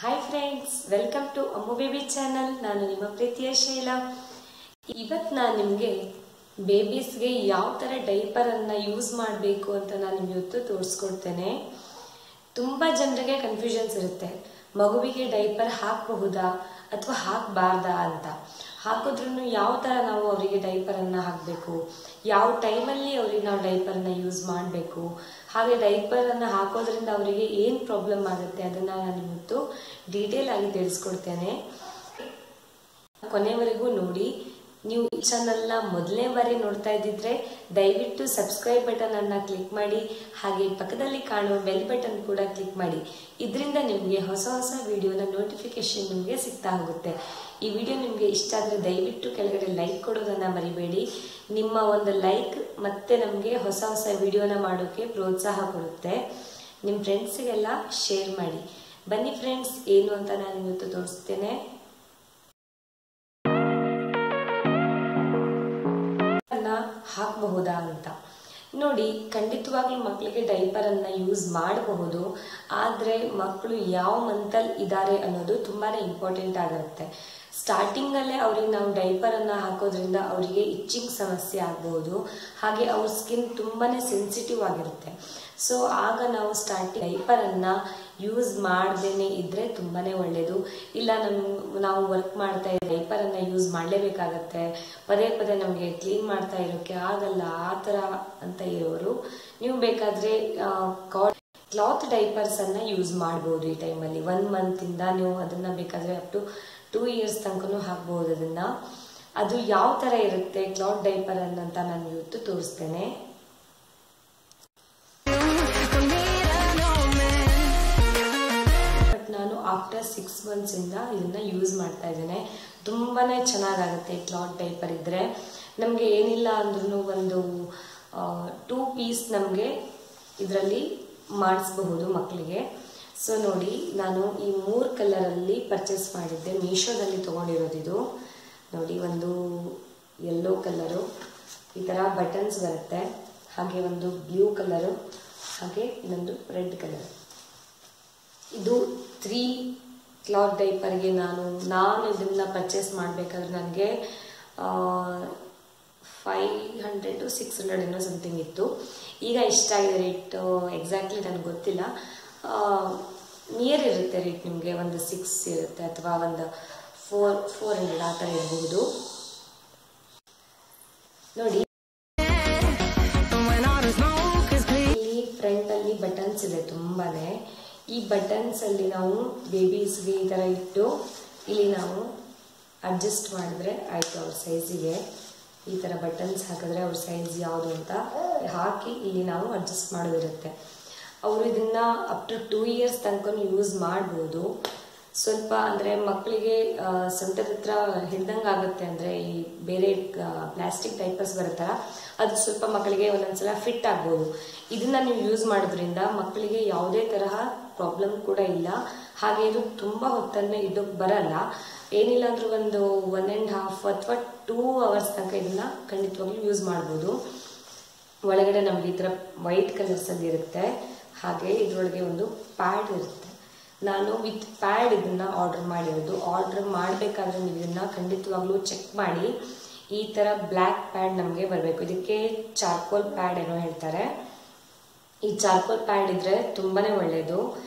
Hi friends, welcome to Ammu baby channel. ನಾನು ನಿಮ್ಮ ಪ್ರೀತಿಯ ಶೈಲಾ. ಇವತ್ತು ನಾನು ನಿಮಗೆ ಬೇಬೀಸ್ಗೆ ಯಾವ ಥರ ಡೈಪರನ್ನು ಯೂಸ್ ಮಾಡಬೇಕು ಅಂತ ನಾನು ನಿಮಗೆ ಇವತ್ತು ತೋರಿಸ್ಕೊಡ್ತೇನೆ. ತುಂಬ ಜನರಿಗೆ ಕನ್ಫ್ಯೂಷನ್ಸ್ ಇರುತ್ತೆ, ಮಗುವಿಗೆ ಡೈಪರ್ ಹಾಕಬಹುದಾ ಅಥವಾ ಹಾಕಬಾರ್ದಾ ಅಂತ. ಹಾಕಿದ್ರೂ ಯಾವ ಥರ ನಾವು ಅವರಿಗೆ ಡೈಪರನ್ನು ಹಾಕಬೇಕು, ಯಾವ ಟೈಮಲ್ಲಿ ಅವರಿಗೆ ನಾವು ಡೈಪರನ್ನು ಯೂಸ್ ಮಾಡಬೇಕು, ಹಾಗೆ ಡೈಪರನ್ನು ಹಾಕೋದ್ರಿಂದ ಅವರಿಗೆ ಏನು ಪ್ರಾಬ್ಲಮ್ ಆಗುತ್ತೆ ಅದನ್ನು ನಾನು ಇವತ್ತು ಡೀಟೇಲ್ ಆಗಿ ತಿಳಿಸ್ಕೊಡ್ತೇನೆ. ಕೊನೆವರೆಗೂ ನೋಡಿ. ನೀವು ಈ ಚಾನಲ್ನ ಮೊದಲನೇ ಬಾರಿ ನೋಡ್ತಾ ಇದ್ದಿದ್ರೆ ದಯವಿಟ್ಟು ಸಬ್ಸ್ಕ್ರೈಬ್ ಬಟನ್ ಅನ್ನು ಕ್ಲಿಕ್ ಮಾಡಿ, ಹಾಗೆ ಪಕ್ಕದಲ್ಲಿ ಕಾಣುವ ಬೆಲ್ ಬಟನ್ ಕೂಡ ಕ್ಲಿಕ್ ಮಾಡಿ. ಇದರಿಂದ ನಿಮಗೆ ಹೊಸ ಹೊಸ ವಿಡಿಯೋನ ನೋಟಿಫಿಕೇಶನ್ ನಿಮಗೆ ಸಿಗ್ತಾ ಹೋಗುತ್ತೆ. ಈ ವಿಡಿಯೋ ನಿಮಗೆ ಇಷ್ಟ ಆದರೆ ದಯವಿಟ್ಟು ಕೆಳಗಡೆ ಲೈಕ್ ಕೊಡೋದನ್ನು ಮರಿಬೇಡಿ. ನಿಮ್ಮ ಒಂದು ಲೈಕ್ ಮತ್ತೆ ನಮಗೆ ಹೊಸ ಹೊಸ ವಿಡಿಯೋನ ಮಾಡೋಕ್ಕೆ ಪ್ರೋತ್ಸಾಹ ಕೊಡುತ್ತೆ. ನಿಮ್ಮ ಫ್ರೆಂಡ್ಸಿಗೆಲ್ಲ ಶೇರ್ ಮಾಡಿ. ಬನ್ನಿ ಫ್ರೆಂಡ್ಸ್, ಏನು ಅಂತ ನಾನು ಇವತ್ತು ತೋರಿಸ್ತೇನೆ. ಹಾಕಬಹುದಾ ಅಂತ ನೋಡಿ. ಖಂಡಿತವಾಗ್ಲೂ ಮಕ್ಕಳಿಗೆ ಡೈಪರನ್ನು ಯೂಸ್ ಮಾಡಬಹುದು, ಆದರೆ ಮಕ್ಕಳು ಯಾವ ಮಂತಲ್ಲಿ ಇದ್ದಾರೆ ಅನ್ನೋದು ತುಂಬಾ ಇಂಪಾರ್ಟೆಂಟ್ ಆಗಿರುತ್ತೆ. ಸ್ಟಾರ್ಟಿಂಗಲ್ಲೇ ಅವ್ರಿಗೆ ನಾವು ಡೈಪರನ್ನು ಹಾಕೋದ್ರಿಂದ ಅವರಿಗೆ ಇಚ್ಚಿಂಗ್ ಸಮಸ್ಯೆ ಆಗಬಹುದು, ಹಾಗೆ ಅವ್ರ ಸ್ಕಿನ್ ತುಂಬಾ ಸೆನ್ಸಿಟಿವ್ ಆಗಿರುತ್ತೆ. ಸೊ ಆಗ ನಾವು ಸ್ಟಾರ್ಟಿಂಗ್ ಡೈಪರನ್ನು ಯೂಸ್ ಮಾಡ್ದೇನೆ ಇದ್ದರೆ ತುಂಬಾ ಒಳ್ಳೆಯದು. ಇಲ್ಲ ನಾವು ವರ್ಕ್ ಮಾಡ್ತಾ ಇದ್ದ ಡೈಪರನ್ನು ಯೂಸ್ ಮಾಡಲೇಬೇಕಾಗತ್ತೆ, ಪದೇ ಪದೇ ನಮಗೆ ಕ್ಲೀನ್ ಮಾಡ್ತಾ ಇರೋಕ್ಕೆ ಆಗಲ್ಲ, ಆ ಥರ ಅಂತ ಇರೋರು ನೀವು ಬೇಕಾದರೆ ಕ್ಲಾತ್ ಡೈಪರ್ಸನ್ನು ಯೂಸ್ ಮಾಡ್ಬೋದು. ಈ ಟೈಮಲ್ಲಿ 1 ಮಂತಿಂದ ನೀವು ಅದನ್ನು ಬೇಕಾದರೆ ಅಪ್ ಟು 2 ಇಯರ್ಸ್ ತನಕನೂ ಹಾಕ್ಬೋದು. ಅದನ್ನು ಅದು ಯಾವ ಥರ ಇರುತ್ತೆ ಕ್ಲಾತ್ ಡೈಪರ್ ಅಂತ ನಾನು ಇವತ್ತು ತೋರಿಸ್ತೇನೆ. ನಾನು ಆಫ್ಟರ್ 6 ಮಂತ್ಸಿಂದ ಇದನ್ನ ಯೂಸ್ ಮಾಡ್ತಾ ಇದ್ದೇನೆ. ತುಂಬಾ ಚೆನ್ನಾಗಾಗುತ್ತೆ ಕ್ಲಾತ್ ಡೈಪರ್ ಇದ್ದರೆ. ನಮಗೆ ಏನಿಲ್ಲ ಅಂದ್ರೂ ಒಂದು 2 ಪೀಸ್ ನಮಗೆ ಇದರಲ್ಲಿ ಮಾಡಿಸಬಹುದು ಮಕ್ಕಳಿಗೆ. ಸೊ ನೋಡಿ, ನಾನು ಈ 3 ಕಲರಲ್ಲಿ ಪರ್ಚೇಸ್ ಮಾಡಿದ್ದೆ, ಮೀಶೋದಲ್ಲಿ ತೊಗೊಂಡಿರೋದಿದು. ನೋಡಿ, ಒಂದು ಯೆಲ್ಲೋ ಕಲರು, ಈ ಥರ ಬಟನ್ಸ್ ಬರುತ್ತೆ, ಹಾಗೆ ಒಂದು ಬ್ಲೂ ಕಲರು, ಹಾಗೆ ಇನ್ನೊಂದು ರೆಡ್ ಕಲರ್. ಇದು 3 ಕ್ಲಾತ್ ಡೈಪರ್ಗೆ ನಾನು ಇದನ್ನು ಪರ್ಚೇಸ್ ಮಾಡಬೇಕಾದ್ರೆ ನನಗೆ 500 to 600 ಏನೋ ಸಮಥಿಂಗ್ ಇತ್ತು. ಈಗ ಇಷ್ಟಾಗಿದೆ ರೇಟ್, ಎಕ್ಸಾಕ್ಟ್ಲಿ ನನಗೆ ಗೊತ್ತಿಲ್ಲ. ನಿಯರ್ ಇರುತ್ತೆ ರೇಟ್, ನಿಮಗೆ ಒಂದು 6 ಇರುತ್ತೆ ಅಥವಾ ಒಂದು 400 ಆ ಥರ ಇರಬಹುದು. ನೋಡಿ, ಇಲ್ಲಿ ಫ್ರಂಟಲ್ಲಿ ಬಟನ್ಸ್ ಇದೆ ತುಂಬಾನೇ. ಈ ಬಟನ್ಸ್ ಅಲ್ಲಿ ನಾವು ಬೇಬೀಸ್ಗೆ ಈ ಥರ ಇಟ್ಟು ಇಲ್ಲಿ ನಾವು ಅಡ್ಜಸ್ಟ್ ಮಾಡಿದ್ರೆ ಆಯಿತು. ಅವ್ರ ಸೈಜಿಗೆ ಈ ಥರ ಬಟನ್ಸ್ ಹಾಕಿದ್ರೆ ಅವ್ರ ಸೈಜ್ ಯಾವುದು ಅಂತ ಹಾಕಿ ಇಲ್ಲಿ ನಾವು ಅಡ್ಜಸ್ಟ್ ಮಾಡೋದಿರುತ್ತೆ. ಅವರು ಇದನ್ನು ಅಪ್ ಟು 2 ಇಯರ್ಸ್ ತನಕ ಯೂಸ್ ಮಾಡ್ಬೋದು. ಸ್ವಲ್ಪ ಅಂದರೆ ಮಕ್ಕಳಿಗೆ ಸೊಂಟದ ಹತ್ರ ಹಿಡ್ದಂಗೆ ಆಗುತ್ತೆ, ಅಂದರೆ ಈ ಬೇರೆ ಪ್ಲಾಸ್ಟಿಕ್ ಡೈಪರ್ಸ್ ಬರುತ್ತಲ್ಲ, ಅದು ಸ್ವಲ್ಪ ಮಕ್ಕಳಿಗೆ ಒಂದೊಂದ್ಸಲ ಫಿಟ್ ಆಗ್ಬೋದು. ಇದನ್ನ ನೀವು ಯೂಸ್ ಮಾಡೋದ್ರಿಂದ ಮಕ್ಕಳಿಗೆ ಯಾವುದೇ ತರಹ ಪ್ರಾಬ್ಲಮ್ ಕೂಡ ಇಲ್ಲ. ಹಾಗೆ ಇದು ತುಂಬ ಹೊತ್ತನ್ನು ಇಡೋಕ್ಕೆ ಬರಲ್ಲ. ಏನಿಲ್ಲ ಅಂದ್ರೂ ಒಂದು 1.5 ಅಥವಾ 2 ಅವರ್ಸ್ ತನಕ ಇದನ್ನ ಖಂಡಿತವಾಗ್ಲೂ ಯೂಸ್ ಮಾಡ್ಬೋದು. ಒಳಗಡೆ ನಮ್ಗೆ ಈ ಥರ ವೈಟ್ ಕಲರ್ಸಲ್ಲಿ ಇರುತ್ತೆ, ಹಾಗೆ ಇದರೊಳಗೆ ಒಂದು ಪ್ಯಾಡ್ ಇರುತ್ತೆ. ನಾನು ವಿತ್ ಪ್ಯಾಡ್ ಇದನ್ನು ಆರ್ಡರ್ ಮಾಡಿರೋದು. ಆರ್ಡರ್ ಮಾಡಬೇಕಾದ್ರೆ ನೀವು ಇದನ್ನು ಖಂಡಿತವಾಗ್ಲೂ ಚೆಕ್ ಮಾಡಿ. ಈ ಥರ ಬ್ಲ್ಯಾಕ್ ಪ್ಯಾಡ್ ನಮಗೆ ಬರಬೇಕು. ಇದಕ್ಕೆ ಚಾರ್ಕೋಲ್ ಪ್ಯಾಡ್ ಏನೋ ಹೇಳ್ತಾರೆ. ಈ ಚಾರ್ಕೋಲ್ ಪ್ಯಾಡ್ ಇದ್ರೆ ತುಂಬಾ ಒಳ್ಳೆಯದು.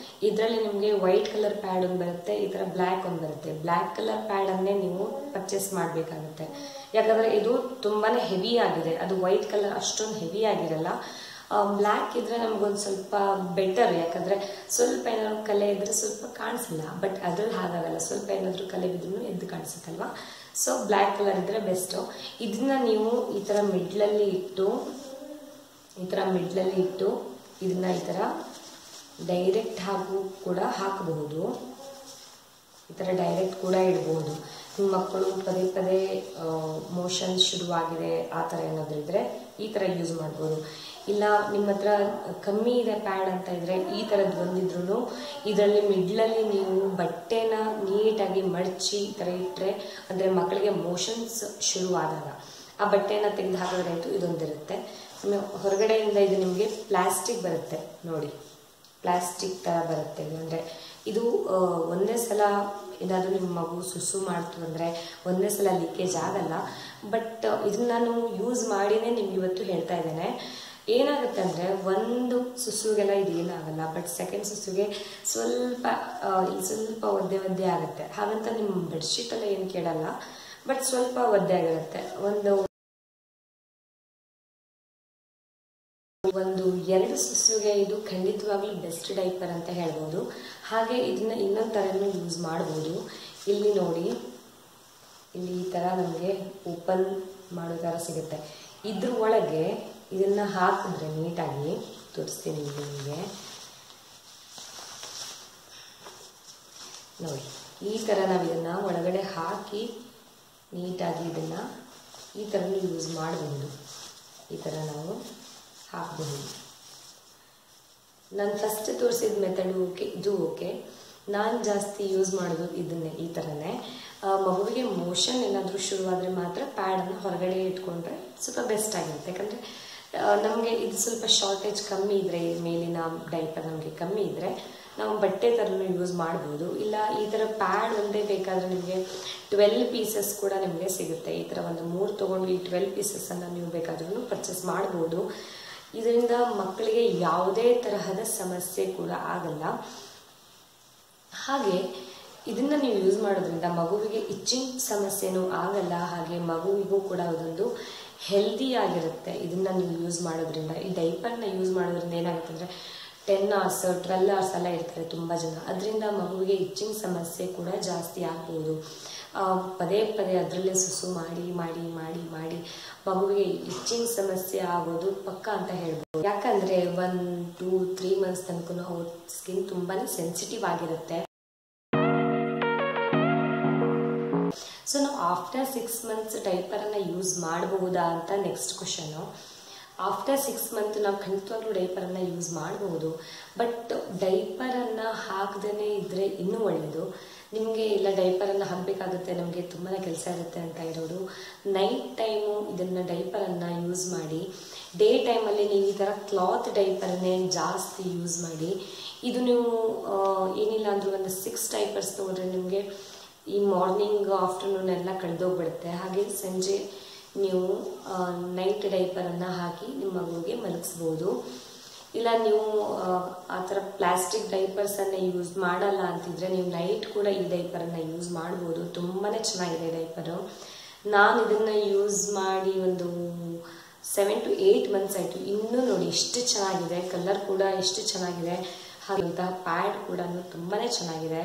ಇದರಲ್ಲಿ ನಿಮಗೆ ವೈಟ್ ಕಲರ್ ಪ್ಯಾಡ್ ಒಂದು ಬರುತ್ತೆ, ಈ ಥರ ಬ್ಲ್ಯಾಕ್ ಒಂದು ಬರುತ್ತೆ. ಬ್ಲ್ಯಾಕ್ ಕಲರ್ ಪ್ಯಾಡನ್ನೇ ನೀವು ಪರ್ಚೇಸ್ ಮಾಡಬೇಕಾಗುತ್ತೆ, ಯಾಕಂದರೆ ಇದು ತುಂಬಾ ಹೆವಿ ಆಗಿದೆ. ಅದು ವೈಟ್ ಕಲರ್ ಅಷ್ಟೊಂದು ಹೆವಿ ಆಗಿರಲ್ಲ. ಬ್ಲ್ಯಾಕ್ ಇದ್ರೆ ನಮಗೊಂದು ಸ್ವಲ್ಪ ಬೆಟರ್, ಯಾಕಂದರೆ ಸ್ವಲ್ಪ ಏನಾದ್ರು ಕಲೆ ಇದ್ರೆ ಸ್ವಲ್ಪ ಕಾಣಿಸಲ್ಲ. ಬಟ್ ಅದ್ರಲ್ಲಿ ಹಾಗಾಗಲ್ಲ, ಸ್ವಲ್ಪ ಏನಾದರೂ ಕಲೆ ಬಿದ್ರೂ ಎದ್ದು ಕಾಣಿಸುತ್ತಲ್ವಾ. ಸೊ ಬ್ಲ್ಯಾಕ್ ಕಲರ್ ಇದ್ರೆ ಬೆಸ್ಟು. ಇದನ್ನ ನೀವು ಈ ಥರ ಮಿಡ್ಲಲ್ಲಿ ಇಟ್ಟು ಇದನ್ನ ಈ ಥರ ಡೈರೆಕ್ಟ್ ಕೂಡ ಹಾಕಬಹುದು. ಈ ಥರ ಡೈರೆಕ್ಟ್ ಕೂಡ ಇಡ್ಬೋದು. ನಿಮ್ಮ ಮಕ್ಕಳು ಪದೇ ಪದೇ ಮೋಷನ್ ಶುರುವಾಗಿದೆ ಆ ಥರ ಏನಾದರೂ ಇದ್ದರೆ ಈ ಥರ ಯೂಸ್ ಮಾಡ್ಬೋದು. ಇಲ್ಲ ನಿಮ್ಮ ಹತ್ರ ಕಮ್ಮಿ ಇದೆ ಪ್ಯಾಡ್ ಅಂತ ಇದ್ದರೆ ಈ ಥರದ್ದು ಬಂದಿದ್ರು ಇದರಲ್ಲಿ ಮಿಡ್ಲಲ್ಲಿ ನೀವು ಬಟ್ಟೆನ ನೀಟಾಗಿ ಮಡಚಿ ಈ ಥರ ಇಟ್ಟರೆ, ಅಂದರೆ ಮಕ್ಕಳಿಗೆ ಮೋಷನ್ಸ್ ಶುರುವಾದಾಗ ಆ ಬಟ್ಟೆನ ತೆಗೆದು ಹಾಕಿದ್ರೆ ಆಯಿತು. ಇದೊಂದಿರುತ್ತೆ. ಹೊರಗಡೆಯಿಂದ ಇದು ನಿಮಗೆ ಪ್ಲಾಸ್ಟಿಕ್ ಬರುತ್ತೆ ನೋಡಿ, ಪ್ಲಾಸ್ಟಿಕ್ ಥರ ಬರುತ್ತೆ. ಇದು ಅಂದರೆ ಇದು ಒಂದೇ ಸಲ ಏನಾದರೂ ನಿಮ್ಮ ಮಗು ಸುಸು ಮಾಡ್ತು ಅಂದರೆ ಒಂದೇ ಸಲ ಲೀಕೇಜ್ ಆಗಲ್ಲ. ಬಟ್ ಇದನ್ನ ನಾನು ಯೂಸ್ ಮಾಡಿನೇ ನಿಮ್ಗೆ ಇವತ್ತು ಹೇಳ್ತಾ ಇದ್ದೇನೆ. ಏನಾಗುತ್ತೆ ಅಂದರೆ ಒಂದು ಸುಸುಗೆಲ್ಲ ಇದೇನಾಗಲ್ಲ, ಬಟ್ ಸೆಕೆಂಡ್ ಸುಸುಗೆ ಸ್ವಲ್ಪ ಒದ್ದೆ ಆಗುತ್ತೆ. ಹಾಗಂತ ನಿಮ್ಮ ಬೆಡ್ಶೀಟೆಲ್ಲ ಏನು ಕೇಳಲ್ಲ, ಬಟ್ ಸ್ವಲ್ಪ ಒದ್ದೆ ಆಗಿರುತ್ತೆ. ಒಂದು 2 ಸುಸುಗೆ ಇದು ಖಂಡಿತವಾಗ್ಲೂ ಬೆಸ್ಟ್ ಡೈಪರ್ ಅಂತ ಹೇಳ್ಬೋದು. ಹಾಗೆ ಇದನ್ನ ಇನ್ನೊಂದು ಥರನೂ ಯೂಸ್ ಮಾಡ್ಬೋದು. ಇಲ್ಲಿ ನೋಡಿ, ಇಲ್ಲಿ ಈ ಥರ ನಮಗೆ ಓಪನ್ ಮಾಡೋ ಥರ ಸಿಗುತ್ತೆ. ಇದ್ರ ಒಳಗೆ ಇದನ್ನ ಹಾಕಿದ್ರೆ ನೀಟಾಗಿ ತೋರಿಸ್ತೀನಿ ನಿಮಗೆ ನೋಡಿ. ಈ ಥರ ನಾವು ಇದನ್ನ ಒಳಗಡೆ ಹಾಕಿ ನೀಟಾಗಿ ಇದನ್ನ ಈ ಥರನೂ ಯೂಸ್ ಮಾಡಬಹುದು. ಈ ಥರ ನಾವು ಹಾಕಬಹುದು. ನಾನು ಫಸ್ಟ್ ತೋರಿಸಿದ ಮೆಥಡು ಓಕೆ, ಇದು ಓಕೆ. ನಾನು ಜಾಸ್ತಿ ಯೂಸ್ ಮಾಡೋದು ಇದನ್ನೇ, ಈ ಥರನೇ. ಮಗುವಿಗೆ ಮೋಷನ್ ಏನಾದರೂ ಶುರುವಾದರೆ ಮಾತ್ರ ಪ್ಯಾಡನ್ನು ಹೊರಗಡೆ ಇಟ್ಕೊಂಡ್ರೆ ಸ್ವಲ್ಪ ಬೆಸ್ಟ್ ಆಗಿರುತ್ತೆ. ಯಾಕಂದರೆ ನಮಗೆ ಇದು ಸ್ವಲ್ಪ ಶಾರ್ಟೇಜ್ ಕಮ್ಮಿ ಇದ್ದರೆ, ಮೇಲಿನ ಡೈಪರ್ ನಮಗೆ ಕಮ್ಮಿ ಇದ್ದರೆ ನಾವು ಬಟ್ಟೆ ಥರನೂ ಯೂಸ್ ಮಾಡ್ಬೋದು. ಇಲ್ಲ ಈ ಥರ ಪ್ಯಾಡ್ ಒಂದೇ ಬೇಕಾದರೆ ನಿಮಗೆ 12 ಪೀಸಸ್ ಕೂಡ ನಿಮಗೆ ಸಿಗುತ್ತೆ. ಈ ಥರ ಒಂದು 3 ತೊಗೊಂಡು ಈ 12 ಪೀಸಸ್ಸನ್ನು ನೀವು ಬೇಕಾದ್ರೂ ಪರ್ಚೇಸ್ ಮಾಡ್ಬೋದು. ಇದರಿಂದ ಮಕ್ಕಳಿಗೆ ಯಾವುದೇ ತರಹದ ಸಮಸ್ಯೆ ಕೂಡ ಆಗಲ್ಲ. ಹಾಗೆ ಇದನ್ನು ನೀವು ಯೂಸ್ ಮಾಡೋದ್ರಿಂದ ಮಗುವಿಗೆ ಇಚ್ಚಿಂಗ್ ಸಮಸ್ಯೆನೂ ಆಗಲ್ಲ. ಹಾಗೆ ಮಗುವಿಗೂ ಕೂಡ ಅದೊಂದು ಹೆಲ್ದಿ ಆಗಿರುತ್ತೆ. ಇದನ್ನು ನೀವು ಯೂಸ್ ಮಾಡೋದ್ರಿಂದ, ಈ ಡೈಪರ್ನ ಯೂಸ್ ಮಾಡೋದ್ರಿಂದ ಏನಾಗುತ್ತೆ ಅಂದರೆ 10 hours 12 hours ಎಲ್ಲ ಇರ್ತಾರೆ ತುಂಬ ಜನ. ಅದರಿಂದ ಮಗುವಿಗೆ ಇಚ್ಚಿಂಗ್ ಸಮಸ್ಯೆ ಕೂಡ ಜಾಸ್ತಿ ಆಗ್ಬೋದು. ಪದೇ ಅದರಲ್ಲೇ ಸುಸು ಮಾಡಿ ಮಾಡಿ ಮಾಡಿ ಮಾಡಿ ಮಗುವಿಗೆ ಇಚ್ಚಿಂಗ್ ಸಮಸ್ಯೆ ಆಗೋದು ಪಕ್ಕ ಅಂತ ಹೇಳ್ಬೋದು. ಯಾಕಂದರೆ 1, 2, 3 months ತನಕ ಅವ್ರ ಸ್ಕಿನ್ ತುಂಬಾ ಸೆನ್ಸಿಟಿವ್ ಆಗಿರುತ್ತೆ. ಸೊ ನಾವು ಆಫ್ಟರ್ 6 months ಡೈಪರನ್ನು ಯೂಸ್ ಮಾಡಬಹುದಾ ಅಂತ ನೆಕ್ಸ್ಟ್ ಕ್ವಶನು. ಆಫ್ಟರ್ 6 months ನಾವು ಖಂಡಿತವಾಗ್ಲೂ ಡೈಪರನ್ನು ಯೂಸ್ ಮಾಡಬಹುದು. ಬಟ್ ಡೈಪರನ್ನು ಹಾಕದೇ ಇದ್ದರೆ ಇನ್ನೂ ಒಳ್ಳೆಯದು. ನಿಮಗೆ ಇಲ್ಲ ಡೈಪರನ್ನು ಹಾಕಬೇಕಾಗುತ್ತೆ, ನಮಗೆ ತುಂಬಾ ಕೆಲಸ ಇರುತ್ತೆ ಅಂತ ಇರೋರು ನೈಟ್ ಟೈಮು ಇದನ್ನು ಡೈಪರನ್ನು ಯೂಸ್ ಮಾಡಿ. ಡೇ ಟೈಮಲ್ಲಿ ನೀವು ಈ ಥರ ಕ್ಲಾತ್ ಡೈಪರನ್ನೇ ಜಾಸ್ತಿ ಯೂಸ್ ಮಾಡಿ. ಇದು ನೀವು ಏನಿಲ್ಲ ಅಂದರೂ ಒಂದು 6 ಡೈಪರ್ಸ್ ತೊಗೊಂಡ್ರೆ ನಿಮಗೆ ಈ ಮಾರ್ನಿಂಗ್ ಆಫ್ಟರ್ನೂನ್ ಎಲ್ಲ ಕಳೆದೋಗ್ಬಿಡುತ್ತೆ. ಹಾಗೆ ಸಂಜೆ ನೀವು ನೈಟ್ ಡೈಪರನ್ನು ಹಾಕಿ ನಿಮ್ಮ ಮಗುವಿಗೆ ಮಲಗಿಸ್ಬೋದು. ಇಲ್ಲ ನೀವು ಆ ಥರ ಪ್ಲಾಸ್ಟಿಕ್ ಡೈಪರ್ಸನ್ನು ಯೂಸ್ ಮಾಡಲ್ಲ ಅಂತಿದ್ರೆ ನೀವು ನೈಟ್ ಕೂಡ ಈ ಡೈಪರನ್ನು ಯೂಸ್ ಮಾಡ್ಬೋದು. ತುಂಬಾ ಚೆನ್ನಾಗಿದೆ ಡೈಪರು. ನಾನು ಇದನ್ನು ಯೂಸ್ ಮಾಡಿ ಒಂದು 7 to 8 months ಆಯಿತು. ಇನ್ನೂ ನೋಡಿ ಎಷ್ಟು ಚೆನ್ನಾಗಿದೆ, ಕಲರ್ ಕೂಡ ಎಷ್ಟು ಚೆನ್ನಾಗಿದೆ. ಹಾಗಂತಹ ಪ್ಯಾಡ್ ಕೂಡ ತುಂಬಾ ಚೆನ್ನಾಗಿದೆ.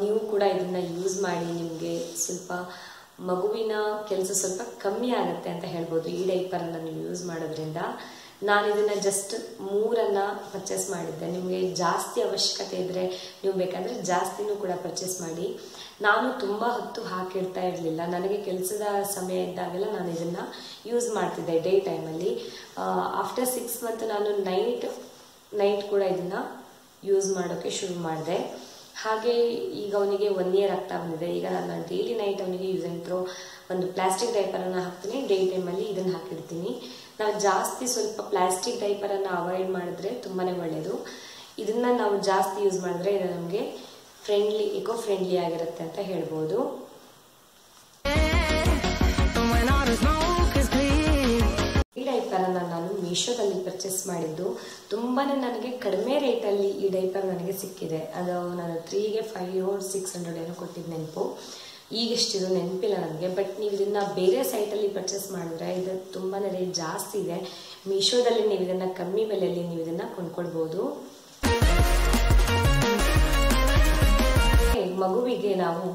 ನೀವು ಕೂಡ ಇದನ್ನು ಯೂಸ್ ಮಾಡಿ. ನಿಮಗೆ ಸ್ವಲ್ಪ ಮಗುವಿನ ಕೆಲಸ ಸ್ವಲ್ಪ ಕಮ್ಮಿ ಆಗುತ್ತೆ ಅಂತ ಹೇಳ್ಬೋದು ಈ ಡೈಪರನ್ನು ನೀವು ಯೂಸ್ ಮಾಡೋದ್ರಿಂದ. ನಾನು ಇದನ್ನು ಜಸ್ಟ್ 3 ಪರ್ಚೇಸ್ ಮಾಡಿದ್ದೆ. ನಿಮಗೆ ಜಾಸ್ತಿ ಅವಶ್ಯಕತೆ ಇದ್ದರೆ ನೀವು ಬೇಕಾದರೆ ಜಾಸ್ತಿನೂ ಕೂಡ ಪರ್ಚೇಸ್ ಮಾಡಿ. ನಾನು ತುಂಬ ಹೊತ್ತು ಹಾಕಿರ್ತಾ ಇರಲಿಲ್ಲ. ನನಗೆ ಕೆಲಸದ ಸಮಯ ಇದ್ದಾಗೆಲ್ಲ ನಾನು ಇದನ್ನು ಯೂಸ್ ಮಾಡ್ತಿದ್ದೆ ಡೇ ಟೈಮಲ್ಲಿ. ಆಫ್ಟರ್ 6 months ನಾನು ನೈಟ್ ಕೂಡ ಇದನ್ನು ಯೂಸ್ ಮಾಡೋಕ್ಕೆ ಶುರು ಮಾಡಿದೆ. ಹಾಗೆ ಈಗ ಅವನಿಗೆ 1 year ಆಗ್ತಾ ಬಂದಿದೆ. ಈಗ ನಾನು ಡೈಲಿ ನೈಟ್ ಅವನಿಗೆ ಯೂಸ್ ಆ್ಯಂಡ್ ಥ್ರೋ ಒಂದು ಪ್ಲಾಸ್ಟಿಕ್ ಡೈಪರನ್ನು ಹಾಕ್ತೀನಿ, ಡೇ ಟೈಮಲ್ಲಿ ಇದನ್ನು ಹಾಕಿರ್ತೀನಿ. ನಾವು ಜಾಸ್ತಿ ಸ್ವಲ್ಪ ಪ್ಲಾಸ್ಟಿಕ್ ಡೈಪರನ್ನು ಅವಾಯ್ಡ್ ಮಾಡಿದ್ರೆ ತುಂಬಾ ಒಳ್ಳೆಯದು. ಇದನ್ನು ನಾವು ಜಾಸ್ತಿ ಯೂಸ್ ಮಾಡಿದ್ರೆ ಇದು ನಮಗೆ ಎಕೋ ಫ್ರೆಂಡ್ಲಿ ಆಗಿರುತ್ತೆ ಅಂತ ಹೇಳ್ಬೋದು. ಈ ಡೈಪರನ್ನು ನಾನು ಮೀಶೋದಲ್ಲಿ ಪರ್ಚೇಸ್ ಮಾಡಿದ್ದು. ತುಂಬಾ ನನಗೆ ಕಡಿಮೆ ರೇಟಲ್ಲಿ ಈ ಡೈಪರ್ ನನಗೆ ಸಿಕ್ಕಿದೆ. ಅದು ನಾನು 3ಗೆ 500 or 600 ಏನೋ ಕೊಟ್ಟಿದ್ದು ನೆನಪು. ಈಗೆಷ್ಟಿದು ನೆನಪಿಲ್ಲ ನನಗೆ. ಬಟ್ ನೀವು ಇದನ್ನು ಬೇರೆ ಸೈಟಲ್ಲಿ ಪರ್ಚೇಸ್ ಮಾಡಿದ್ರೆ ಇದು ತುಂಬಾ ರೇಟ್ ಜಾಸ್ತಿ ಇದೆ. ಮೀಶೋದಲ್ಲಿ ನೀವು ಇದನ್ನು ಕಮ್ಮಿ ಬೆಲೆಯಲ್ಲಿ ನೀವು ಇದನ್ನು ಕೊಂಡ್ಕೊಳ್ಬೋದು. ಮಗುವಿಗೆ ನಾವು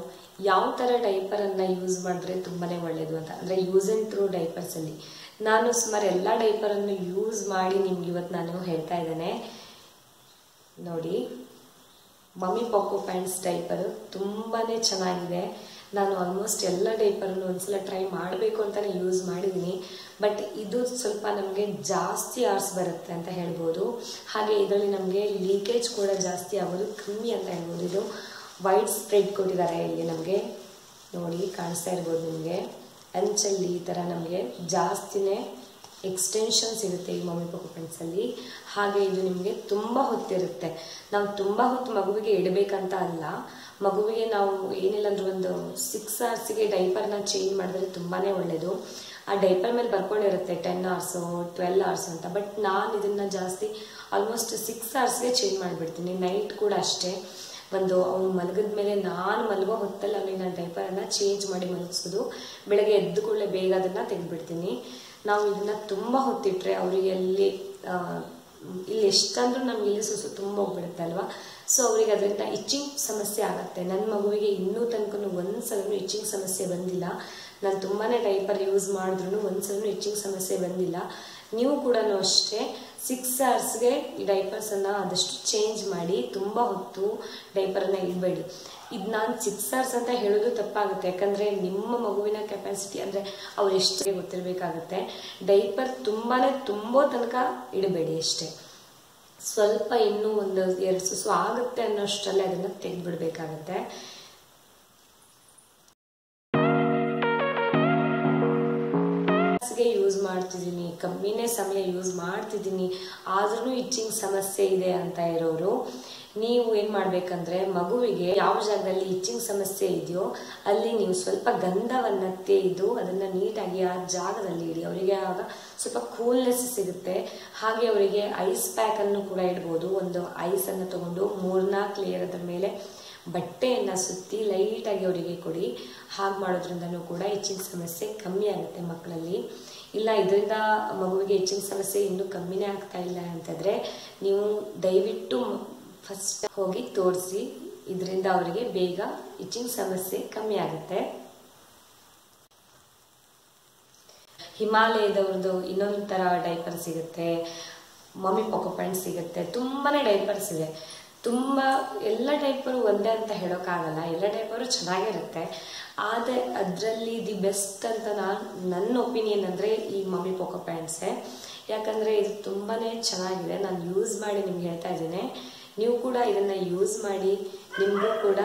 ಯಾವ ಥರ ಡೈಪರನ್ನು ಯೂಸ್ ಮಾಡಿದ್ರೆ ತುಂಬಾ ಒಳ್ಳೆಯದು ಅಂತ ಅಂದರೆ ಯೂಸ್ ಆ್ಯಂಡ್ ಥ್ರೋ ಡೈಪರ್ಸಲ್ಲಿ ನಾನು ಸುಮಾರು ಎಲ್ಲ ಡೈಪರನ್ನು ಯೂಸ್ ಮಾಡಿ ನಿಮ್ಗೆ ಇವತ್ತು ನಾನು ಹೇಳ್ತಾ ಇದ್ದೇನೆ. ನೋಡಿ, ಮಮ್ಮಿ ಪಾಪೋ ಪ್ಯಾಂಟ್ಸ್ ಡೈಪರು ತುಂಬಾ ಚೆನ್ನಾಗಿದೆ. ನಾನು ಆಲ್ಮೋಸ್ಟ್ ಎಲ್ಲ ಡೈಪರನ್ನು ಒಂದ್ಸಲ ಟ್ರೈ ಮಾಡಬೇಕು ಅಂತಲೇ ಯೂಸ್ ಮಾಡಿದ್ದೀನಿ. ಬಟ್ ಇದು ಸ್ವಲ್ಪ ನಮಗೆ ಜಾಸ್ತಿ ಅವರ್ಸ್ ಬರುತ್ತೆ ಅಂತ ಹೇಳ್ಬೋದು. ಹಾಗೆ ಇದರಲ್ಲಿ ನಮಗೆ ಲೀಕೇಜ್ ಕೂಡ ಜಾಸ್ತಿ ಆಗೋದು ಕಮ್ಮಿ ಅಂತ ಹೇಳ್ಬೋದು. ಇದು ವೈಡ್ ಸ್ಪ್ರೆಡ್ ಕೊಟ್ಟಿದ್ದಾರೆ ಇಲ್ಲಿ ನಮಗೆ. ನೋಡಿ, ಕಾಣಿಸ್ತಾ ಇರ್ಬೋದು ನಿಮಗೆ ಅಂಚಲ್ಲಿ ಈ ಥರ ನಮಗೆ ಜಾಸ್ತಿನೇ ಎಕ್ಸ್ಟೆನ್ಷನ್ ಸಿಗುತ್ತೆ ಈ ಮಮ್ಮಿ ಪೊಕೊ ಪ್ಯಾಂಟ್ಸಲ್ಲಿ. ಹಾಗೆ ಇದು ನಿಮಗೆ ತುಂಬ ಹೊತ್ತಿರುತ್ತೆ. ನಾವು ತುಂಬ ಹೊತ್ತು ಮಗುವಿಗೆ ಇಡಬೇಕಂತ ಅಲ್ಲ, ಮಗುವಿಗೆ ನಾವು ಏನಿಲ್ಲ ಅಂದ್ರೆ ಒಂದು 6 ಅವರ್ಸಿಗೆ ಡೈಪರ್ನ ಚೇಂಜ್ ಮಾಡಿದ್ರೆ ತುಂಬಾ ಒಳ್ಳೆಯದು. ಆ ಡೈಪರ್ ಮೇಲೆ ಬರ್ಕೊಂಡಿರುತ್ತೆ 10 ಅವರ್ಸು 12 ಅವರ್ಸ್ ಅಂತ. ಬಟ್ ನಾನು ಇದನ್ನು ಜಾಸ್ತಿ ಆಲ್ಮೋಸ್ಟ್ 6 ಅವರ್ಸ್ಗೆ ಚೇಂಜ್ ಮಾಡಿಬಿಡ್ತೀನಿ. ನೈಟ್ ಕೂಡ ಅಷ್ಟೇ, ಅವನು ಮಲಗಿದ ಮೇಲೆ ನಾನು ಮಲಗೋ ಹೊತ್ತಲ್ಲಿ ಅವನಿಗೆ ನಾನು ಡೈಪರನ್ನು ಚೇಂಜ್ ಮಾಡಿ ಮಲಗಿಸೋದು. ಬೆಳಗ್ಗೆ ಎದ್ದು ಕೂಡಲೇ ಬೇಗ ಅದನ್ನು ತೆಗೆದುಬಿಡ್ತೀನಿ. ನಾವು ಇದನ್ನು ತುಂಬ ಹೊತ್ತಿಟ್ರೆ ಅವರಿಗೆ ಇಲ್ಲಿ ಎಷ್ಟಂದ್ರೂ ನಮ್ಗೆ ಇಲ್ಲಿ ಸುಸು ತುಂಬ ಹೋಗ್ಬಿಡುತ್ತೆ ಅಲ್ವಾ. ಸೊ ಅವರಿಗೆ ಅದರಿಂದ ಇಚ್ಚಿಂಗ್ ಸಮಸ್ಯೆ ಆಗುತ್ತೆ. ನನ್ನ ಮಗುವಿಗೆ ಇನ್ನೂ ತನಕ ಒಂದ್ಸಲೂ ಇಚ್ಚಿಂಗ್ ಸಮಸ್ಯೆ ಬಂದಿಲ್ಲ. ನಾನು ತುಂಬಾ ಡೈಪರ್ ಯೂಸ್ ಮಾಡಿದ್ರು ಒಂದ್ಸಲೂ ಇಚ್ಚಿಂಗ್ ಸಮಸ್ಯೆ ಬಂದಿಲ್ಲ. ನೀವು ಕೂಡ ಅಷ್ಟೇ 6 ಅವರ್ಸ್ಗೆ ಈ ಡೈಪರ್ಸನ್ನು ಆದಷ್ಟು ಚೇಂಜ್ ಮಾಡಿ. ತುಂಬ ಹೊತ್ತು ಡೈಪರನ್ನು ಇಡಬೇಡಿ. ಇದು ನಾನು 6 ಅವರ್ಸ್ ಅಂತ ಹೇಳೋದು ತಪ್ಪಾಗುತ್ತೆ, ಯಾಕಂದರೆ ನಿಮ್ಮ ಮಗುವಿನ ಕೆಪಾಸಿಟಿ ಅಂದರೆ ಅವ್ರು ಎಷ್ಟು ಗೊತ್ತಿರಬೇಕಾಗುತ್ತೆ. ಡೈಪರ್ ತುಂಬೋ ತನಕ ಇಡಬೇಡಿ ಅಷ್ಟೇ. ಸ್ವಲ್ಪ ಇನ್ನೂ 1-2 ಸುಸು ಆಗುತ್ತೆ ಅನ್ನೋಷ್ಟರಲ್ಲೇ ಅದನ್ನು ತೆಗೆದುಬಿಡ್ಬೇಕಾಗತ್ತೆ. ಯೂಸ್ ಮಾಡ್ತಿದ್ದೀನಿ, ಕಮ್ಮಿನೇ ಸಮಯ ಯೂಸ್ ಮಾಡ್ತಿದ್ದೀನಿ, ಆದ್ರೂ ಇಚ್ಚಿಂಗ್ ಸಮಸ್ಯೆ ಇದೆ ಅಂತ ಇರೋರು ನೀವು ಏನು ಮಾಡಬೇಕಂದ್ರೆ, ಮಗುವಿಗೆ ಯಾವ ಜಾಗದಲ್ಲಿ ಇಚ್ಚಿಂಗ್ ಸಮಸ್ಯೆ ಇದೆಯೋ ಅಲ್ಲಿ ನೀವು ಸ್ವಲ್ಪ ಗಂಧವನ್ನು ತೆಗೆದು ಅದನ್ನು ನೀಟಾಗಿ ಆ ಜಾಗದಲ್ಲಿ ಇಡಿ. ಅವರಿಗೆ ಆಗ ಸ್ವಲ್ಪ ಕೂಲ್ನೆಸ್ ಸಿಗುತ್ತೆ. ಹಾಗೆ ಅವರಿಗೆ ಐಸ್ ಪ್ಯಾಕನ್ನು ಕೂಡ ಇಡ್ಬೋದು. ಒಂದು ಐಸನ್ನು ತಗೊಂಡು 3-4 ಲೇಯರ್ ಅದರ ಮೇಲೆ ಬಟ್ಟೆಯನ್ನು ಸುತ್ತಿ ಲೈಟಾಗಿ ಅವರಿಗೆ ಕೊಡಿ. ಹಾಗೆ ಮಾಡೋದ್ರಿಂದನೂ ಕೂಡ ಇಚ್ಚಿಂಗ್ ಸಮಸ್ಯೆ ಕಮ್ಮಿ ಆಗುತ್ತೆ ಮಕ್ಕಳಲ್ಲಿ. ಇಲ್ಲ ಇದರಿಂದ ಮಗುವಿಗೆ ಇಚ್ಚಿಂಗ್ ಸಮಸ್ಯೆ ಇನ್ನೂ ಕಮ್ಮಿನೇ ಆಗ್ತಾ ಇಲ್ಲ ಅಂತಂದರೆ ನೀವು ದಯವಿಟ್ಟು ಫಸ್ಟ್ ಹೋಗಿ ತೋರಿಸಿ. ಇದರಿಂದ ಅವರಿಗೆ ಬೇಗ ಇಚ್ಚಿಂಗ್ ಸಮಸ್ಯೆ ಕಮ್ಮಿ ಆಗುತ್ತೆ. ಹಿಮಾಲಯದವ್ರದ್ದು ಇನ್ನೊಂದು ಥರ ಡೈಪರ್ ಸಿಗುತ್ತೆ, ಮಮ್ಮಿ ಪೊಕೊ ಪ್ಯಾಂಟ್ ಸಿಗುತ್ತೆ, ತುಂಬಾ ಡೈಪರ್ಸ್ ಇದೆ. ಎಲ್ಲ ಡೈಪರು ಒಂದೇ ಅಂತ ಹೇಳೋಕ್ಕಾಗಲ್ಲ, ಎಲ್ಲ ಡೈಪರು ಚೆನ್ನಾಗಿರುತ್ತೆ. ಆದರೆ ಅದರಲ್ಲಿ ದಿ ಬೆಸ್ಟ್ ಅಂತ ನನ್ನ ಒಪಿನಿಯನ್ ಅಂದರೆ ಈ ಮಮ್ಮಿ ಪೊಕೊ ಪ್ಯಾಂಟ್ಸೇ. ಯಾಕಂದರೆ ಇದು ತುಂಬಾ ಚೆನ್ನಾಗಿದೆ. ನಾನು ಯೂಸ್ ಮಾಡಿ ನಿಮ್ಗೆ ಹೇಳ್ತಾ ಇದ್ದೇನೆ. ನೀವು ಕೂಡ ಇದನ್ನು ಯೂಸ್ ಮಾಡಿ. ನಿಮಗೂ ಕೂಡ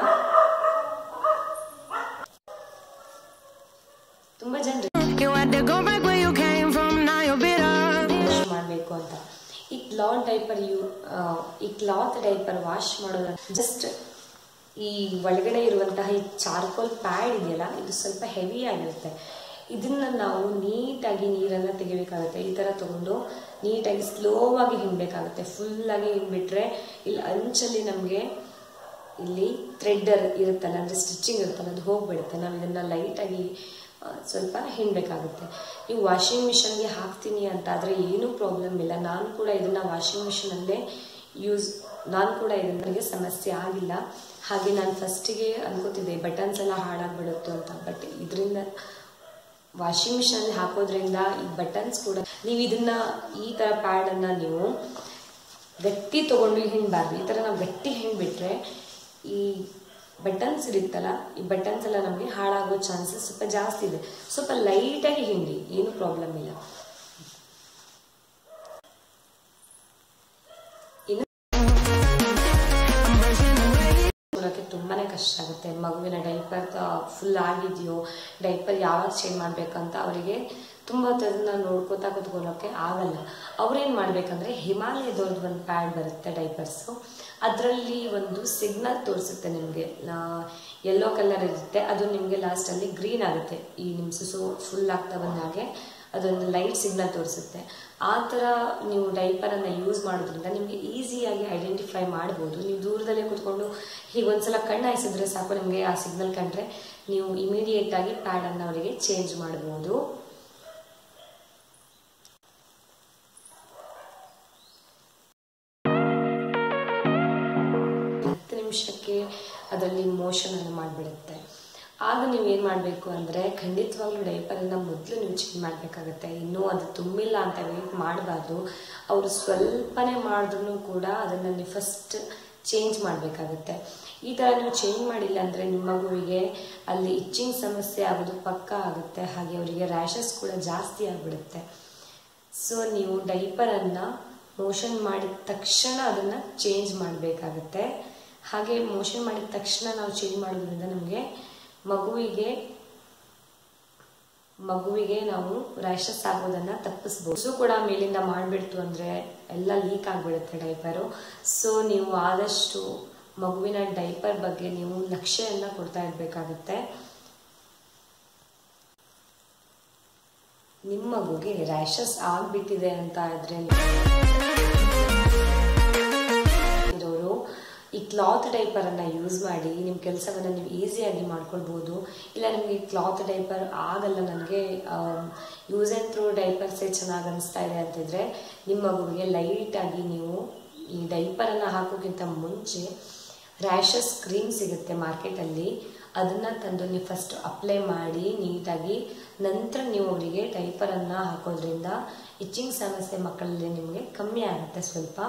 ತುಂಬ ಜನರು ಮಾಡಬೇಕು ಅಂತ ಈ ಕ್ಲಾತ್ ಡೈಪರ್ ವಾಶ್ ಮಾಡೋದು ಜಸ್ಟ್ ಈ ಒಳಗಡೆ ಇರುವಂತಹ ಈ ಚಾರ್ಕೋಲ್ ಪ್ಯಾಡ್ ಇದೆಯಲ್ಲ, ಇದು ಸ್ವಲ್ಪ ಹೆವಿ ಆಗಿರುತ್ತೆ. ಇದನ್ನ ನಾವು ನೀಟಾಗಿ ನೀರನ್ನು ತೆಗಿಬೇಕಾಗುತ್ತೆ. ಈ ಥರ ತಗೊಂಡು ನೀಟಾಗಿ ಸ್ಲೋವಾಗಿ ಹಿಂಡಬೇಕಾಗುತ್ತೆ. ಫುಲ್ಲಾಗಿ ಹಿಂಡ್ಬಿಟ್ರೆ ಇಲ್ಲಿ ಅಂಚಲ್ಲಿ ನಮಗೆ ಇಲ್ಲಿ ಥ್ರೆಡ್ಡರ್ ಇರುತ್ತಲ್ಲ, ಅಂದರೆ ಸ್ಟಿಚಿಂಗ್ ಇರುತ್ತಲ್ಲ, ಅದು ಹೋಗ್ಬಿಡುತ್ತೆ. ನಾವು ಇದನ್ನು ಲೈಟಾಗಿ ಸ್ವಲ್ಪ ಹಿಂಡಬೇಕಾಗುತ್ತೆ. ನೀವು ವಾಷಿಂಗ್ ಮಿಷನ್ಗೆ ಹಾಕ್ತೀನಿ ಅಂತ ಆದರೆ ಏನೂ ಪ್ರಾಬ್ಲಮ್ ಇಲ್ಲ. ನಾನು ಕೂಡ ಇದನ್ನು ವಾಷಿಂಗ್ ಮಿಷನಲ್ಲೇ ನಾನು ಕೂಡ ಇದಕ್ಕೆ ಸಮಸ್ಯೆ ಆಗಿಲ್ಲ. ಹಾಗೆ ನಾನು ಫಸ್ಟಿಗೆ ಅನ್ಕೋತಿದ್ದೆ ಬಟನ್ಸ್ ಎಲ್ಲ ಹಾಳಾಗ್ಬಿಡುತ್ತೆ ಅಂತ. ಬಟ್ ಇದರಿಂದ ವಾಷಿಂಗ್ ಮಿಷನಲ್ಲಿ ಹಾಕೋದ್ರಿಂದ ಈ ಬಟನ್ಸ್ ಕೂಡ ನೀವು ಇದನ್ನು ಈ ಥರ ಪ್ಯಾಡನ್ನು ನೀವು ಗಟ್ಟಿ ತೊಗೊಂಡು ಹಿಂಡಬಾರ್ದು. ಈ ಥರ ನಾವು ಗಟ್ಟಿ ಹಿಂಡ್ಬಿಟ್ರೆ ಈ ಬಟನ್ಸ್ ಇರುತ್ತಲ್ಲ, ಈ ಬಟನ್ಸ್ ಎಲ್ಲ ನಮಗೆ ಹಾಳಾಗೋ ಚಾನ್ಸಸ್ ಸ್ವಲ್ಪ ಜಾಸ್ತಿ ಇದೆ. ಸ್ವಲ್ಪ ಲೈಟಾಗಿ ಹಿಂಡಿ, ಏನು ಪ್ರಾಬ್ಲಮ್ ಇಲ್ಲ. ತುಂಬಾನೇ ಕಷ್ಟ ಆಗುತ್ತೆ. ಮಗುವಿನ ಡೈಪರ್ ಫುಲ್ ಆಗಿದೆಯೋ, ಡೈಪರ್ ಯಾವಾಗ ಚೇಂಜ್ ಮಾಡಬೇಕಂತ ಅವರಿಗೆ ತುಂಬ ಹೊತ್ತದನ್ನ ನೋಡ್ಕೋತಾ ಕೂತ್ಕೊಳ್ಳೋಕ್ಕೆ ಆಗಲ್ಲ. ಅವ್ರೇನು ಮಾಡಬೇಕಂದ್ರೆ ಹಿಮಾಲಯದವ್ರದ್ದು ಒಂದು ಪ್ಯಾಡ್ ಬರುತ್ತೆ ಡೈಪರ್ಸು, ಅದರಲ್ಲಿ ಒಂದು ಸಿಗ್ನಲ್ ತೋರಿಸುತ್ತೆ ನಿಮಗೆ. ಯೆಲ್ಲೋ ಕಲರ್ ಇರುತ್ತೆ, ಅದು ನಿಮಗೆ ಲಾಸ್ಟಲ್ಲಿ ಗ್ರೀನ್ ಆಗುತ್ತೆ. ಈ ನಿಮ್ಮ ಸುಸು ಫುಲ್ ಆಗ್ತಾ ಬಂದಾಗೆ ಅದೊಂದು ಲೈಟ್ ಸಿಗ್ನಲ್ ತೋರಿಸುತ್ತೆ. ಆ ಥರ ನೀವು ಡೈಪರನ್ನು ಯೂಸ್ ಮಾಡೋದ್ರಿಂದ ನಿಮಗೆ ಈಸಿಯಾಗಿ ಐಡೆಂಟಿಫೈ ಮಾಡ್ಬೋದು. ನೀವು ದೂರದಲ್ಲೇ ಕೂತ್ಕೊಂಡು ಹೀಗೆ ಒಂದ್ಸಲ ಕಣ್ಣು ಹಾಯಿಸಿದ್ರೆ ಸಾಕು, ನಿಮಗೆ ಆ ಸಿಗ್ನಲ್ ಕಂಡ್ರೆ ನೀವು ಇಮಿಡಿಯೇಟಾಗಿ ಪ್ಯಾಡನ್ನು ಅವರಿಗೆ ಚೇಂಜ್ ಮಾಡ್ಬೋದು. ನಿಮಿಷಕ್ಕೆ ಅದರಲ್ಲಿ ಮೋಷನನ್ನು ಮಾಡಿಬಿಡುತ್ತೆ. ಆಗ ನೀವು ಏನು ಮಾಡಬೇಕು ಅಂದರೆ ಖಂಡಿತವಾಗ್ಲೂ ಡೈಪರನ್ನು ಮೊದಲು ನೀವು ಚೇಂಜ್ ಮಾಡಬೇಕಾಗತ್ತೆ. ಇನ್ನೂ ಅದು ತುಂಬಿಲ್ಲ ಅಂತ ವೇಟ್ ಮಾಡಬಾರ್ದು. ಅವರು ಸ್ವಲ್ಪನೇ ಮಾಡಿದ್ರೂ ಕೂಡ ಅದನ್ನು ನೀವು ಫಸ್ಟ್ ಚೇಂಜ್ ಮಾಡಬೇಕಾಗತ್ತೆ. ಈ ಥರ ನೀವು ಚೇಂಜ್ ಮಾಡಿಲ್ಲ ಅಂದರೆ ನಿಮ್ಮ ಮಗುವಿಗೆ ಅಲ್ಲಿ ಇಚ್ಚಿಂಗ್ ಸಮಸ್ಯೆ ಆಗೋದು ಪಕ್ಕಾ ಆಗುತ್ತೆ. ಹಾಗೆ ಅವರಿಗೆ ರ್ಯಾಷಸ್ ಕೂಡ ಜಾಸ್ತಿ ಆಗಿಬಿಡುತ್ತೆ. ಸೊ ನೀವು ಡೈಪರನ್ನು ಮೋಷನ್ ಮಾಡಿದ ತಕ್ಷಣ ಅದನ್ನು ಚೇಂಜ್ ಮಾಡಬೇಕಾಗತ್ತೆ. ಹಾಗೆ ಮೋಷನ್ ಮಾಡಿದ ತಕ್ಷಣ ನಾವು ಚೇಂಜ್ ಮಾಡೋದ್ರಿಂದ ನಮಗೆ ಮಗುವಿಗೆ ಮಗುವಿಗೆ ನಾವು ರ್ಯಾಷಸ್ ಆಗೋದನ್ನ ತಪ್ಪಿಸ್ಬೋದು. ಸೊ ಕೂಡ ಮೇಲಿಂದ ಮಾಡಿಬಿಡ್ತು ಅಂದರೆ ಎಲ್ಲ ಲೀಕ್ ಆಗಿಬಿಡುತ್ತೆ ಡೈಪರು. ಸೊ ನೀವು ಆದಷ್ಟು ಮಗುವಿನ ಡೈಪರ್ ಬಗ್ಗೆ ನೀವು ಲಕ್ಷ್ಯವನ್ನು ಕೊಡ್ತಾ ಇರಬೇಕಾಗುತ್ತೆ. ನಿಮ್ಮ ಮಗುಗೆ ರ್ಯಾಷಸ್ ಆಗಿಬಿಟ್ಟಿದೆ ಅಂತ ಇದ್ರೆ ಇರೋರು ಈ ಕ್ಲಾತ್ ಡೈಪರನ್ನು ಯೂಸ್ ಮಾಡಿ ನಿಮ್ಮ ಕೆಲಸವನ್ನು ನೀವು ಈಸಿಯಾಗಿ ಮಾಡ್ಕೊಳ್ಬೋದು. ಇಲ್ಲ ನಿಮಗೆ ಕ್ಲಾತ್ ಡೈಪರ್ ಆಗಲ್ಲ, ನನಗೆ ಯೂಸ್ ಆ್ಯಂಡ್ ಥ್ರೋ ಡೈಪರ್ಸೇ ಚೆನ್ನಾಗಿ ಅನಿಸ್ತಾ ಇದೆ ಅಂತಿದ್ರೆ ನಿಮ್ಮ ಮಗುವಿಗೆ ಲೈಟಾಗಿ ನೀವು ಈ ಡೈಪರನ್ನು ಹಾಕೋಕ್ಕಿಂತ ಮುಂಚೆ ರ್ಯಾಷಸ್ ಕ್ರೀಮ್ ಸಿಗುತ್ತೆ ಮಾರ್ಕೆಟಲ್ಲಿ, ಅದನ್ನು ತಂದು ನೀವು ಫಸ್ಟ್ ಅಪ್ಲೈ ಮಾಡಿ ನೀಟಾಗಿ, ನಂತರ ನೀವು ಅವರಿಗೆ ಡೈಪರನ್ನು ಹಾಕೋದ್ರಿಂದ ಇಚ್ಚಿಂಗ್ ಸಮಸ್ಯೆ ಮಕ್ಕಳಲ್ಲಿ ನಿಮಗೆ ಕಮ್ಮಿ ಆಗುತ್ತೆ ಸ್ವಲ್ಪ.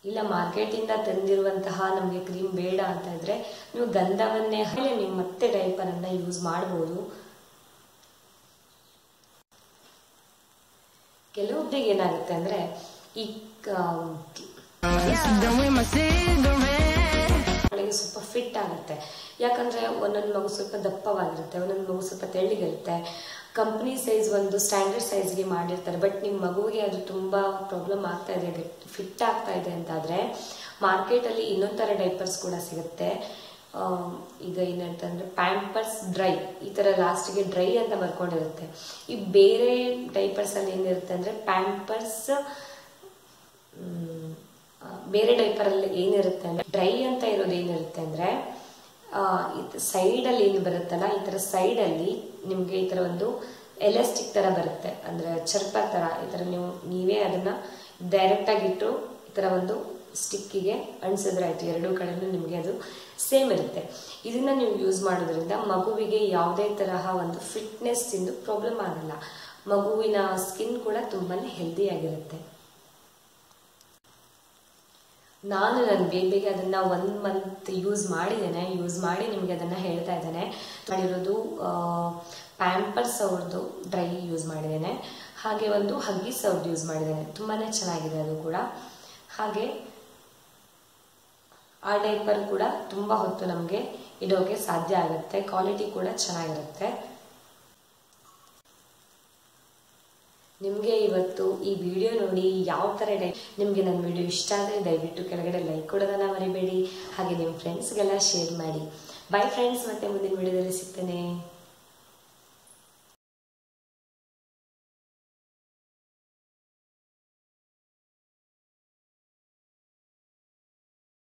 ಇಲ್ಲ ಮಾರ್ಕೆಟಿಂದ ತಂದಿರುವಂತಹ ನಮಗೆ ಕ್ರೀಮ್ ಬೇಡ ಅಂತ ಇದ್ರೆ ನೀವು ಗಂಧವನ್ನೇ ನೀವು ಮತ್ತೆ ಡೈಪರನ್ನು ಯೂಸ್ ಮಾಡ್ಬೋದು. ಕೆಲವೊಬ್ಬರಿಗೆ ಏನಾಗುತ್ತೆ ಅಂದರೆ ಈ ಮಕ್ಕಳಿಗೆ ಸ್ವಲ್ಪ ಫಿಟ್ ಆಗುತ್ತೆ. ಯಾಕಂದರೆ ಒಂದೊಂದು ಮಗು ಸ್ವಲ್ಪ ದಪ್ಪವಾಗಿರುತ್ತೆ, ಒಂದೊಂದು ಮಗು ಸ್ವಲ್ಪ ತೆಳ್ಳಗಿರುತ್ತೆ. ಕಂಪ್ನಿ ಸೈಜ್ ಒಂದು ಸ್ಟ್ಯಾಂಡರ್ಡ್ ಸೈಜ್ಗೆ ಮಾಡಿರ್ತಾರೆ, ಬಟ್ ನಿಮ್ಮ ಮಗುವಿಗೆ ಅದು ತುಂಬ ಪ್ರಾಬ್ಲಮ್ ಆಗ್ತಾ ಇದೆ, ಫಿಟ್ ಆಗ್ತಾ ಇದೆ ಅಂತಾದರೆ ಮಾರ್ಕೆಟಲ್ಲಿ ಇನ್ನೊಂದು ಥರ ಡೈಪರ್ಸ್ ಕೂಡ ಸಿಗುತ್ತೆ. ಈಗ ಏನಂತಂದರೆ ಪ್ಯಾಂಪರ್ಸ್ ಡ್ರೈ, ಈ ಥರ ಲಾಸ್ಟಿಗೆ ಡ್ರೈ ಅಂತ ಬರ್ಕೊಂಡಿರುತ್ತೆ. ಈ ಬೇರೆ ಡೈಪರ್ಸಲ್ಲಿ ಏನಿರುತ್ತೆ ಅಂದರೆ ಪ್ಯಾಂಪರ್ಸ್ ಬೇರೆ ಡೈಪರಲ್ಲಿ ಏನಿರುತ್ತೆ ಅಂದರೆ ಡ್ರೈ ಅಂತ ಇರೋದು ಏನಿರುತ್ತೆ ಅಂದರೆ ಸೈಡಲ್ಲಿ ಏನು ಬರುತ್ತಲ್ಲ, ಈ ಥರ ಸೈಡಲ್ಲಿ ನಿಮಗೆ ಈ ಥರ ಒಂದು ಎಲಾಸ್ಟಿಕ್ ಥರ ಬರುತ್ತೆ, ಅಂದರೆ ಚರ್ಪ ಥರ. ಈ ಥರ ನೀವೇ ಅದನ್ನು ಡೈರೆಕ್ಟಾಗಿಟ್ಟು ಈ ಥರ ಒಂದು ಸ್ಟಿಕ್ಕಿಗೆ ಅಂಟಿಸಿದ್ರೆ ಆಯಿತು, ಎರಡೂ ಕಡೆಯೂ ನಿಮಗೆ ಅದು ಸೇಮ್ ಇರುತ್ತೆ. ಇದನ್ನು ನೀವು ಯೂಸ್ ಮಾಡೋದ್ರಿಂದ ಮಗುವಿಗೆ ಯಾವುದೇ ತರಹ ಒಂದು ಫಿಟ್ನೆಸ್ಸಿಂದು ಪ್ರಾಬ್ಲಮ್ ಆಗಲ್ಲ, ಮಗುವಿನ ಸ್ಕಿನ್ ಕೂಡ ತುಂಬಾ ಹೆಲ್ದಿಯಾಗಿರುತ್ತೆ. ನಾನು ನನ್ನ ಬೇಬಿಗೆ ಅದನ್ನು 1 ಮಂತ್ ಯೂಸ್ ಮಾಡಿದ್ದೇನೆ, ಯೂಸ್ ಮಾಡಿ ನಿಮಗೆ ಅದನ್ನು ಹೇಳ್ತಾ ಇದ್ದೇನೆ. ಮಾಡಿರೋದು ಪ್ಯಾಂಪರ್ಸ್ ಅವ್ರದ್ದು ಡ್ರೈ ಯೂಸ್ ಮಾಡಿದ್ದೇನೆ, ಹಾಗೆ ಒಂದು ಹಗ್ಗೀಸ್ ಅವ್ರದ್ದು ಯೂಸ್ ಮಾಡಿದ್ದೇನೆ, ತುಂಬಾ ಚೆನ್ನಾಗಿದೆ ಅದು ಕೂಡ. ಹಾಗೆ ಆ ಡೈಪರ್ ಕೂಡ ತುಂಬ ಹೊತ್ತು ನಮಗೆ ಇಡೋಕೆ ಸಾಧ್ಯ ಆಗುತ್ತೆ, ಕ್ವಾಲಿಟಿ ಕೂಡ ಚೆನ್ನಾಗಿರುತ್ತೆ. ನಿಮಗೆ ಇವತ್ತು ಈ ವಿಡಿಯೋ ನೋಡಿ ಯಾವ ಥರ ನಿಮಗೆ ನನ್ನ ವಿಡಿಯೋ ಇಷ್ಟ ಆದರೆ ದಯವಿಟ್ಟು ಕೆಳಗಡೆ ಲೈಕ್ ಕೊಡೋದನ್ನು ಮರಿಬೇಡಿ, ಹಾಗೆ ನಿಮ್ಮ ಫ್ರೆಂಡ್ಸ್ಗೆಲ್ಲ ಶೇರ್ ಮಾಡಿ. ಬೈ ಫ್ರೆಂಡ್ಸ್, ಮತ್ತೆ ಮುಂದಿನ ವಿಡಿಯೋದಲ್ಲಿ ಸಿಗ್ತೇನೆ.